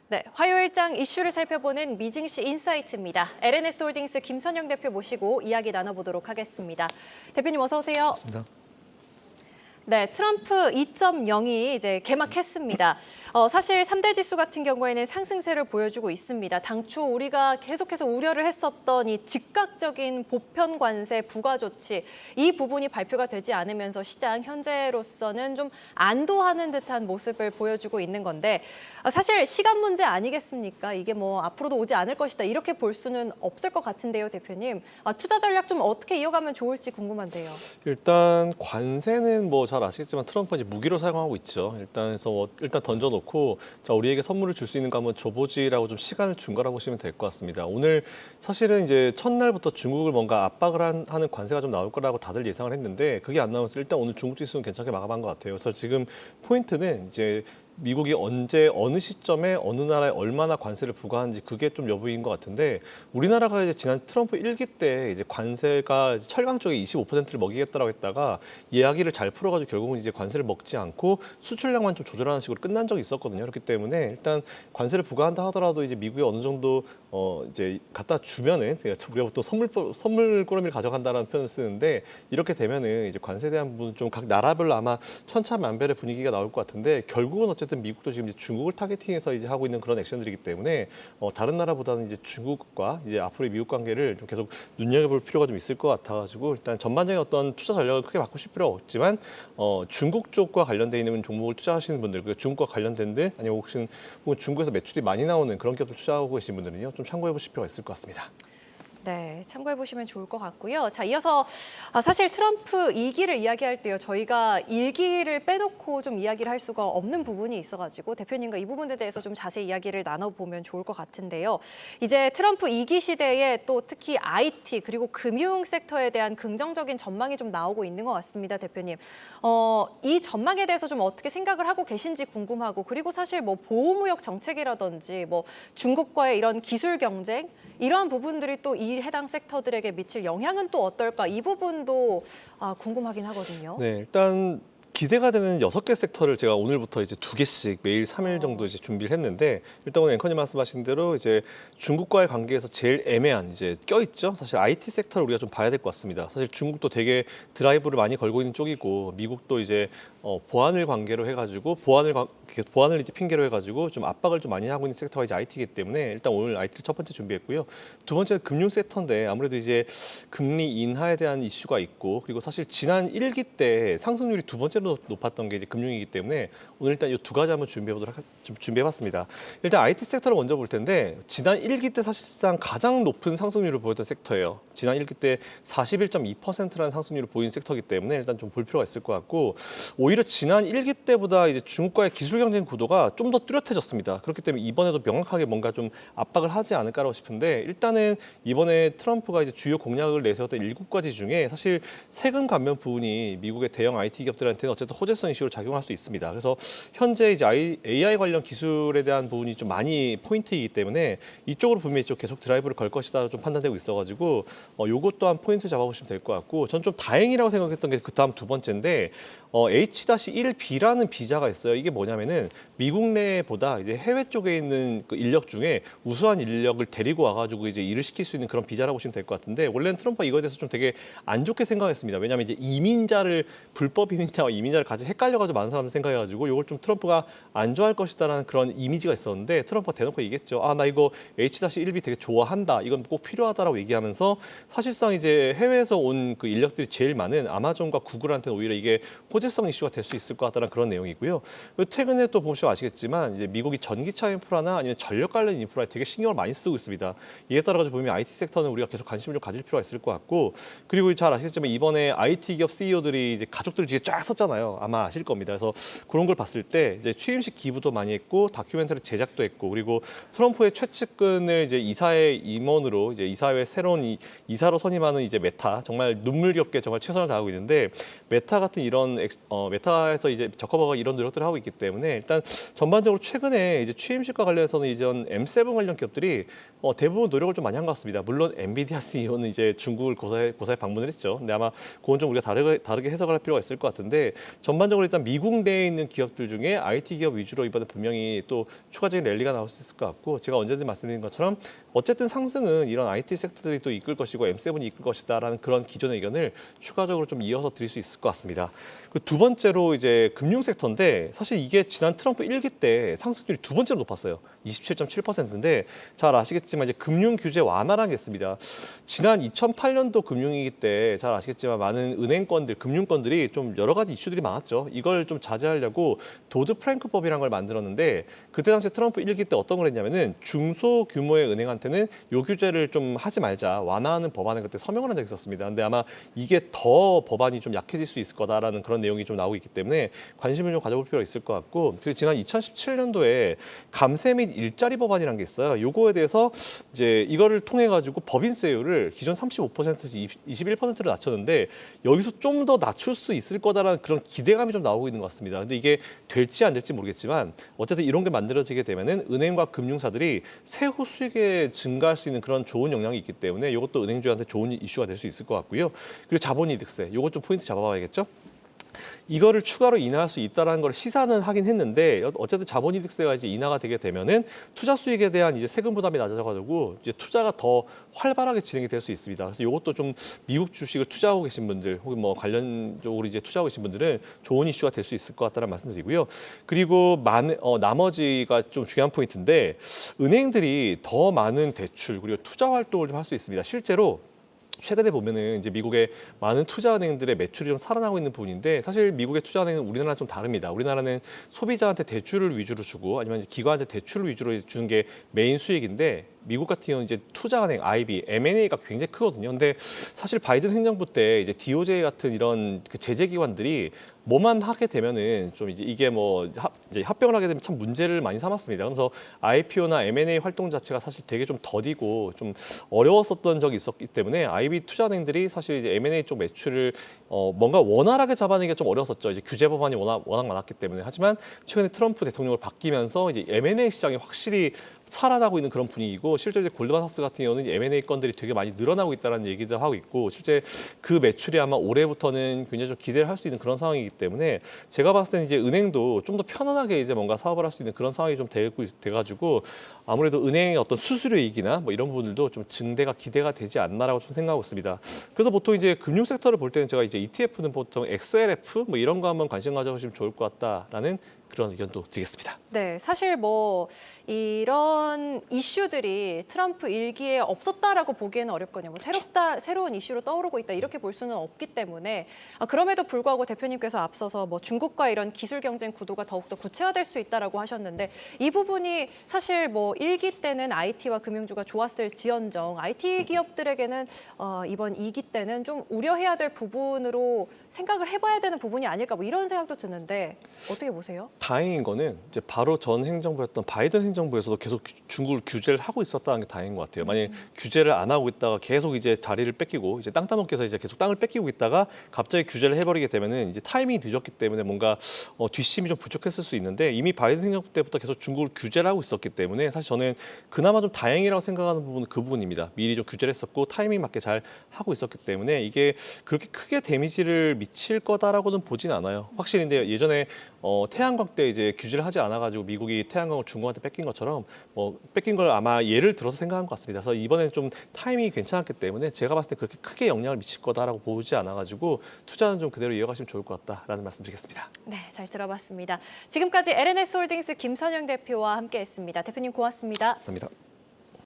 네, 화요일장 이슈를 살펴보는 미증시 인사이트입니다. LNS홀딩스 김선영 대표 모시고 이야기 나눠보도록 하겠습니다. 대표님 어서 오세요. 맞습니다. 네, 트럼프 2.0이 이제 개막했습니다. 사실 3대 지수 같은 경우에는 상승세를 보여주고 있습니다. 당초 우리가 계속해서 우려를 했었던 이 즉각적인 보편 관세 부과 조치, 이 부분이 발표가 되지 않으면서 시장 현재로서는 좀 안도하는 듯한 모습을 보여주고 있는 건데 사실 시간 문제 아니겠습니까? 이게 뭐 앞으로도 오지 않을 것이다 이렇게 볼 수는 없을 것 같은데요, 대표님. 투자 전략 좀 어떻게 이어가면 좋을지 궁금한데요. 일단 관세는 뭐 잘 아시겠지만 트럼프가 이제 무기로 사용하고 있죠. 일단 던져놓고 자 우리에게 선물을 줄 수 있는 거 한번 줘보지라고 좀 시간을 준 거라고 보시면 될 것 같습니다. 오늘 사실은 이제 첫날부터 중국을 뭔가 압박을 하는 관세가 좀 나올 거라고 다들 예상을 했는데 그게 안 나오면서 일단 오늘 중국 지수는 괜찮게 마감한 것 같아요. 그래서 지금 포인트는 이제 미국이 언제 어느 시점에 어느 나라에 얼마나 관세를 부과하는지 그게 좀 여부인 것 같은데 우리나라가 이제 지난 트럼프 1기 때 이제 관세가 철강 쪽에 25%를 먹이겠다라고 했다가 이야기를 잘 풀어가지고 결국은 이제 관세를 먹지 않고 수출량만 좀 조절하는 식으로 끝난 적이 있었거든요. 그렇기 때문에 일단 관세를 부과한다 하더라도 이제 미국이 어느 정도 이제 갖다 주면은 우리가 보통 선물 꾸러미를 가져간다라는 표현을 쓰는데 이렇게 되면은 이제 관세에 대한 부분 좀 각 나라별로 아마 천차만별의 분위기가 나올 것 같은데 결국은 어쨌든 미국도 지금 이제 중국을 타겟팅해서 이제 하고 있는 그런 액션들이기 때문에 다른 나라보다는 이제 중국과 이제 앞으로의 미국 관계를 좀 계속 눈여겨볼 필요가 좀 있을 것 같아가지고 일단 전반적인 어떤 투자 전략을 크게 바꾸실 필요가 없지만 중국 쪽과 관련돼 있는 종목을 투자하시는 분들, 그 중국과 관련된 데 아니면 혹시 중국에서 매출이 많이 나오는 그런 기업들 투자하고 계신 분들은요 좀 참고해 보실 필요가 있을 것 같습니다. 네, 참고해 보시면 좋을 것 같고요. 자, 이어서 사실 트럼프 2기를 이야기할 때요. 저희가 1기를 빼놓고 좀 이야기를 할 수가 없는 부분이 있어가지고 대표님과 이 부분에 대해서 좀 자세히 이야기를 나눠보면 좋을 것 같은데요. 이제 트럼프 2기 시대에 또 특히 IT 그리고 금융 섹터에 대한 긍정적인 전망이 좀 나오고 있는 것 같습니다, 대표님. 이 전망에 대해서 좀 어떻게 생각을 하고 계신지 궁금하고 그리고 사실 뭐 보호무역 정책이라든지 뭐 중국과의 이런 기술 경쟁 이러한 부분들이 또 이 해당 섹터들에게 미칠 영향은 또 어떨까? 이 부분도 궁금하긴 하거든요. 네, 일단 기대가 되는 6개 섹터를 제가 오늘부터 이제 2개씩 매일 3일 정도 이제 준비를 했는데 일단 오늘 앵커님 말씀하신 대로 이제 중국과의 관계에서 제일 애매한 이제 껴있죠. 사실 IT 섹터를 우리가 좀 봐야 될 것 같습니다. 사실 중국도 되게 드라이브를 많이 걸고 있는 쪽이고 미국도 이제 보안을 관계로 해가지고 보안을 이제 핑계로 해가지고 좀 압박을 좀 많이 하고 있는 섹터가 이제 IT이기 때문에 일단 오늘 IT를 첫 번째 준비했고요. 두 번째는 금융 섹터인데 아무래도 이제 금리 인하에 대한 이슈가 있고 그리고 사실 지난 1기 때 상승률이 두 번째로 높았던 게 이제 금융이기 때문에 오늘 일단 이 두 가지 한번 준비해봤습니다. 일단 IT 섹터를 먼저 볼 텐데 지난 1기 때 사실상 가장 높은 상승률을 보였던 сек터예요. 지난 1기 때 41.2%라는 상승률을 보인 섹터이기 때문에 일단 좀 볼 필요가 있을 것 같고 오히려 지난 1기 때보다 이제 중국과의 기술 경쟁 구도가 좀 더 뚜렷해졌습니다. 그렇기 때문에 이번에도 명확하게 뭔가 좀 압박을 하지 않을까라고 싶은데 일단은 이번에 트럼프가 이제 주요 공약을 내세웠던 7가지 중에 사실 세금 감면 부분이 미국의 대형 IT 기업들한테는 어쨌든 호재성 이슈로 작용할 수 있습니다. 그래서 현재 이제 AI 관련 기술에 대한 부분이 좀 많이 포인트이기 때문에 이쪽으로 분명히 좀 계속 드라이브를 걸 것이다 좀 판단되고 있어가지고 요것 또한 포인트 잡아보시면 될 것 같고 전 좀 다행이라고 생각했던 게 그 다음 두 번째인데 H-1B라는 비자가 있어요. 이게 뭐냐면은 미국 내보다 이제 해외 쪽에 있는 그 인력 중에 우수한 인력을 데리고 와가지고 이제 일을 시킬 수 있는 그런 비자라고 보시면 될 것 같은데 원래는 트럼프가 이거에 대해서 좀 되게 안 좋게 생각했습니다. 왜냐하면 이제 불법 이민자와 이민자를 같이 헷갈려가지고 많은 사람들 생각해가지고 이걸 좀 트럼프가 안 좋아할 것이다라는 그런 이미지가 있었는데 트럼프가 대놓고 얘기했죠. 나 이거 H-1B 되게 좋아한다. 이건 꼭 필요하다라고 얘기하면서 사실상 이제 해외에서 온 그 인력들이 제일 많은 아마존과 구글한테는 오히려 이게 호재성 이슈가 될 수 있을 것 같다는 그런 내용이고요. 최근에 또 보시면 아시겠지만 이제 미국이 전기차 인프라나 아니면 전력 관련 인프라에 되게 신경을 많이 쓰고 있습니다. 이에 따라 가지고 보면 IT 섹터는 우리가 계속 관심을 좀 가질 필요가 있을 것 같고 그리고 잘 아시겠지만 이번에 IT 기업 CEO들이 이제 가족들 뒤에 쫙 섰잖아요. 아마 아실 겁니다. 그래서 그런 걸 봤을 때 이제 취임식 기부도 많이 했고 다큐멘터리 제작도 했고 그리고 트럼프의 최측근을 이제 이사회 임원으로 이제 이사회 새로운 이사로 선임하는 이제 메타 정말 눈물겹게 정말 최선을 다하고 있는데 메타 같은 이런 메타에서 이제 저커버가 이런 노력들을 하고 있기 때문에 일단 전반적으로 최근에 이제 취임식과 관련해서는 이전 M7 관련 기업들이 대부분 노력을 좀 많이 한 것 같습니다. 물론 엔비디아 CEO는 이제 중국을 고사에 방문을 했죠. 근데 아마 그건 좀 우리가 다르게 해석을 할 필요가 있을 것 같은데 전반적으로 일단 미국 내에 있는 기업들 중에 IT 기업 위주로 이번에 분명히 또 추가적인 랠리가 나올 수 있을 것 같고 제가 언제든 말씀드린 것처럼 어쨌든 상승은 이런 IT 섹터들이 또 이끌 것이고 M7이 이끌 것이다라는 그런 기존의 의견을 추가적으로 좀 이어서 드릴 수 있을 것 같습니다. 그 두 번째로 이제 금융 섹터인데 사실 이게 지난 트럼프 1기 때 상승률이 두 번째로 높았어요. 27.7%인데 잘 아시겠지만 이제 금융 규제 완화라는 게 있습니다. 지난 2008년도 금융위기 때 잘 아시겠지만 많은 은행권들, 금융권들이 좀 여러 가지 이슈들이 많았죠. 이걸 좀 자제하려고 도드 프랭크법이라는 걸 만들었는데 그때 당시 트럼프 1기 때 어떤 걸 했냐면은 중소규모의 은행한테는 요 규제를 좀 하지 말자 완화하는 법안을 그때 서명을 한 적이 있었습니다. 근데 아마 이게 더 법안이 좀 약해질 수 있을 거다라는 그런 내용이 좀 나오고 있기 때문에 관심을 좀 가져볼 필요가 있을 것 같고 그리고 지난 2017년도에 감세 및 일자리 법안이라는 게 있어요. 요거에 대해서 이제 이거를 통해 가지고 법인세율을 기존 35%에서 21%로 낮췄는데 여기서 좀 더 낮출 수 있을 거다라는 그런 기대감이 좀 나오고 있는 것 같습니다. 근데 이게 될지 안 될지 모르겠지만 어쨌든 이런 게 만들어지게 되면은 은행과 금융사들이 세후 수익에 증가할 수 있는 그런 좋은 영향이 있기 때문에 이것도 은행주한테 좋은 이슈가 될 수 있을 것 같고요. 그리고 자본이득세, 이것 좀 포인트 잡아봐야겠죠. 이거를 추가로 인하할 수 있다라는 걸 시사는 하긴 했는데 어쨌든 자본이득세가 이제 인하가 되게 되면은 투자 수익에 대한 이제 세금 부담이 낮아져가지고 이제 투자가 더 활발하게 진행이 될 수 있습니다. 그래서 이것도 좀 미국 주식을 투자하고 계신 분들 혹은 뭐 관련적으로 이제 투자하고 계신 분들은 좋은 이슈가 될 수 있을 것 같다는 말씀드리고요. 그리고 나머지가 좀 중요한 포인트인데 은행들이 더 많은 대출 그리고 투자 활동을 좀 할 수 있습니다. 실제로 최근에 보면은 이제 미국의 많은 투자은행들의 매출이 좀 살아나고 있는 부분인데 사실 미국의 투자은행은 우리나라랑 좀 다릅니다. 우리나라는 소비자한테 대출을 위주로 주고 아니면 기관한테 대출을 위주로 주는 게 메인 수익인데 미국 같은 경우는 이제 투자은행, IB, M&A가 굉장히 크거든요. 근데 사실 바이든 행정부 때 이제 DOJ 같은 이런 그 제재 기관들이 뭐만 하게 되면은 좀 이제 이게 뭐 이제 합병을 하게 되면 참 문제를 많이 삼았습니다. 그래서 IPO나 M&A 활동 자체가 사실 되게 좀 더디고 좀 어려웠었던 적이 있었기 때문에 IB 투자은행들이 사실 이제 M&A 쪽 매출을 뭔가 원활하게 잡아내기가 좀 어려웠었죠. 이제 규제 법안이 워낙 많았기 때문에. 하지만 최근에 트럼프 대통령을 바뀌면서 이제 M&A 시장이 확실히 살아나고 있는 그런 분위기고 실제 이제 골드만삭스 같은 경우는 M&A 건들이 되게 많이 늘어나고 있다는 얘기도 하고 있고 실제 그 매출이 아마 올해부터는 굉장히 좀 기대를 할 수 있는 그런 상황이기 때문에 제가 봤을 때는 이제 은행도 좀 더 편안하게 이제 뭔가 사업을 할 수 있는 그런 상황이 좀 돼가지고 아무래도 은행의 어떤 수수료이익이나 뭐 이런 부분들도 좀 증대가 기대가 되지 않나라고 좀 생각하고 있습니다. 그래서 보통 이제 금융 섹터를 볼 때는 제가 이제 ETF는 보통 XLF 뭐 이런 거 한번 관심 가져보시면 좋을 것 같다라는 그런 의견도 드리겠습니다. 네, 사실 뭐 이런 이슈들이 트럼프 일기에 없었다라고 보기에는 어렵거든요. 뭐 새로운 이슈로 떠오르고 있다 이렇게 볼 수는 없기 때문에 그럼에도 불구하고 대표님께서 앞서서 뭐 중국과 이런 기술 경쟁 구도가 더욱더 구체화될 수 있다라고 하셨는데 이 부분이 사실 뭐 일기 때는 IT와 금융주가 좋았을지언정 IT 기업들에게는 이번 2기 때는 좀 우려해야 될 부분으로 생각을 해봐야 되는 부분이 아닐까 뭐 이런 생각도 드는데 어떻게 보세요? 다행인 거는 이제 바로 전 행정부였던 바이든 행정부에서도 계속 중국을 규제를 하고 있었다는 게 다행인 것 같아요. 만약 규제를 안 하고 있다가 계속 이제 자리를 뺏기고 이제 땅 따먹기에서 이제 계속 땅을 뺏기고 있다가 갑자기 규제를 해버리게 되면은 이제 타이밍이 늦었기 때문에 뭔가 뒷심이 좀 부족했을 수 있는데 이미 바이든 행정부 때부터 계속 중국을 규제를 하고 있었기 때문에 사실 저는 그나마 좀 다행이라고 생각하는 부분은 그 부분입니다. 미리 좀 규제를 했었고 타이밍 맞게 잘 하고 있었기 때문에 이게 그렇게 크게 데미지를 미칠 거다라고는 보진 않아요. 확실히 근데 예전에 태양광 때 이제 규제를 하지 않아가지고 미국이 태양광을 중국한테 뺏긴 것처럼 뺏긴 걸 아마 예를 들어서 생각한 것 같습니다. 그래서 이번에는 좀 타이밍이 괜찮았기 때문에 제가 봤을 때 그렇게 크게 영향을 미칠 거다라고 보지 않아가지고 투자는 좀 그대로 이어가시면 좋을 것 같다라는 말씀드리겠습니다. 네, 잘 들어봤습니다. 지금까지 LNS홀딩스 김선영 대표와 함께했습니다. 대표님 고맙습니다. 감사합니다.